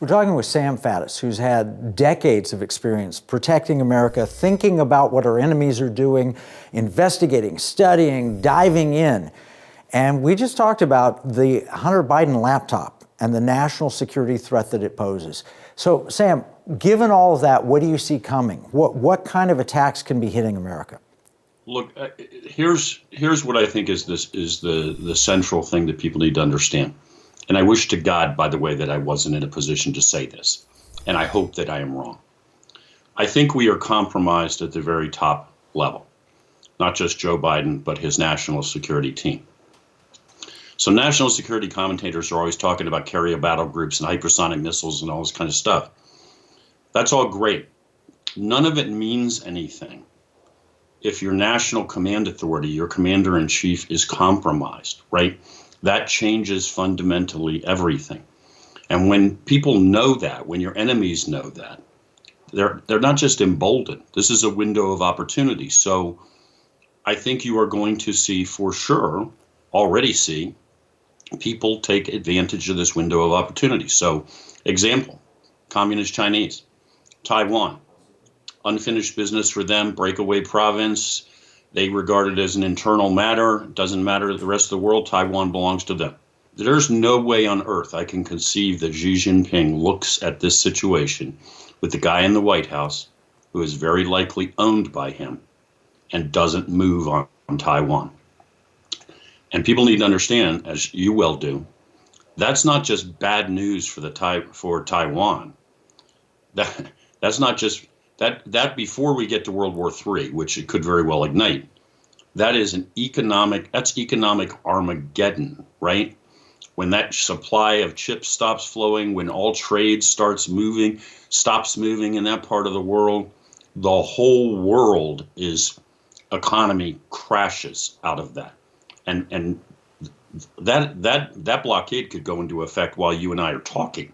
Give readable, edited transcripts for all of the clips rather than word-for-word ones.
We're talking with Sam Faddis, who's had decades of experience protecting America, thinking about what our enemies are doing, investigating, studying, diving in. And we just talked about the Hunter Biden laptop and the national security threat that it poses. So, Sam, given all of that, what do you see coming? What kind of attacks can be hitting America? Look, here's what I think is the central thing that people need to understand. And I wish to God, by the way, that I wasn't in a position to say this. And I hope that I am wrong. I think we are compromised at the very top level. Not just Joe Biden, but his national security team. So national security commentators are always talking about carrier battle groups and hypersonic missiles and all this kind of stuff. That's all great. None of it means anything if your national command authority, your commander-in-chief, is compromised, right? That changes fundamentally everything. And when people know that, when your enemies know that, they're not just emboldened. This is a window of opportunity. So I think you are going to see, for sure, already see, people take advantage of this window of opportunity. So, example, Communist Chinese, Taiwan, unfinished business for them, breakaway province. They regard it as an internal matter. It doesn't matter to the rest of the world. Taiwan belongs to them. There's no way on earth I can conceive that Xi Jinping looks at this situation with the guy in the White House who is very likely owned by him and doesn't move on Taiwan. And people need to understand, as you well do, that's not just bad news for Taiwan. That's not just that before we get to World War III, which it could very well ignite. That is economic Armageddon, right? When that supply of chips stops flowing, when all trade stops moving in that part of the world, the whole world economy crashes out of that. And that blockade could go into effect while you and I are talking.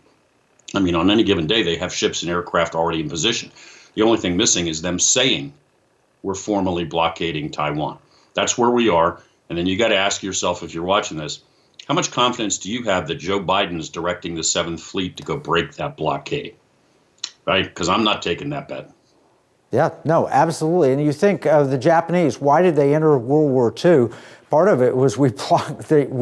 I mean, on any given day, they have ships and aircraft already in position. The only thing missing is them saying we're formally blockading Taiwan. That's where we are. And then you got to ask yourself, if you're watching this, how much confidence do you have that Joe Biden is directing the 7th Fleet to go break that blockade? Right? Because I'm not taking that bet. Yeah, no, absolutely. And you think of the Japanese, why did they enter World War II? Part of it was we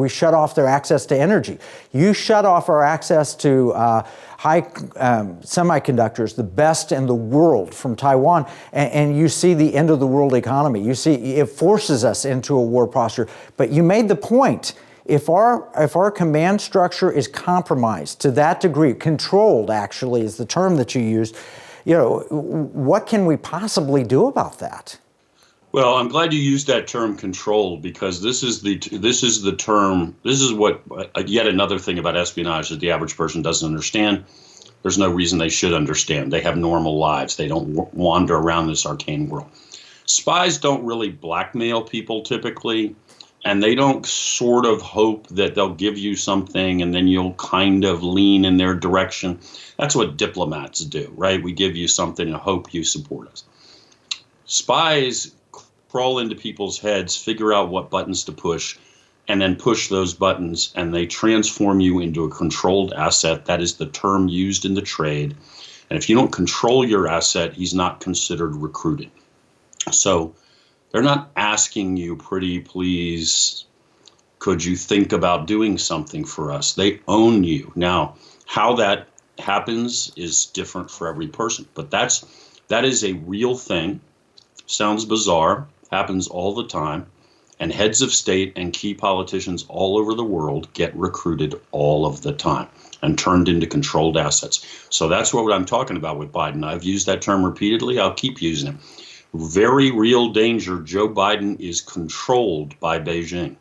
shut off their access to energy. You shut off our access to high semiconductors, the best in the world from Taiwan, and you see the end of the world economy. You see it forces us into a war posture. But you made the point. If our command structure is compromised to that degree, controlled actually is the term that you used, what can we possibly do about that? Well, I'm glad you used that term controlled, because this is what yet another thing about espionage that the average person doesn't understand. There's no reason they should understand. They have normal lives. They don't wander around this arcane world. Spies don't really blackmail people typically, and they don't sort of hope that they'll give you something and then you'll kind of lean in their direction. That's what diplomats do, right? We give you something and hope you support us. Spies crawl into people's heads, figure out what buttons to push, and then push those buttons, and they transform you into a controlled asset. That is the term used in the trade. And if you don't control your asset, he's not considered recruited. So they're not asking you, pretty please, could you think about doing something for us? They own you. Now, how that happens is different for every person, but that is a real thing. Sounds bizarre, happens all the time, and heads of state and key politicians all over the world get recruited all of the time and turned into controlled assets. So that's what I'm talking about with Biden. I've used that term repeatedly. I'll keep using it. Very real danger. Joe Biden is controlled by Beijing.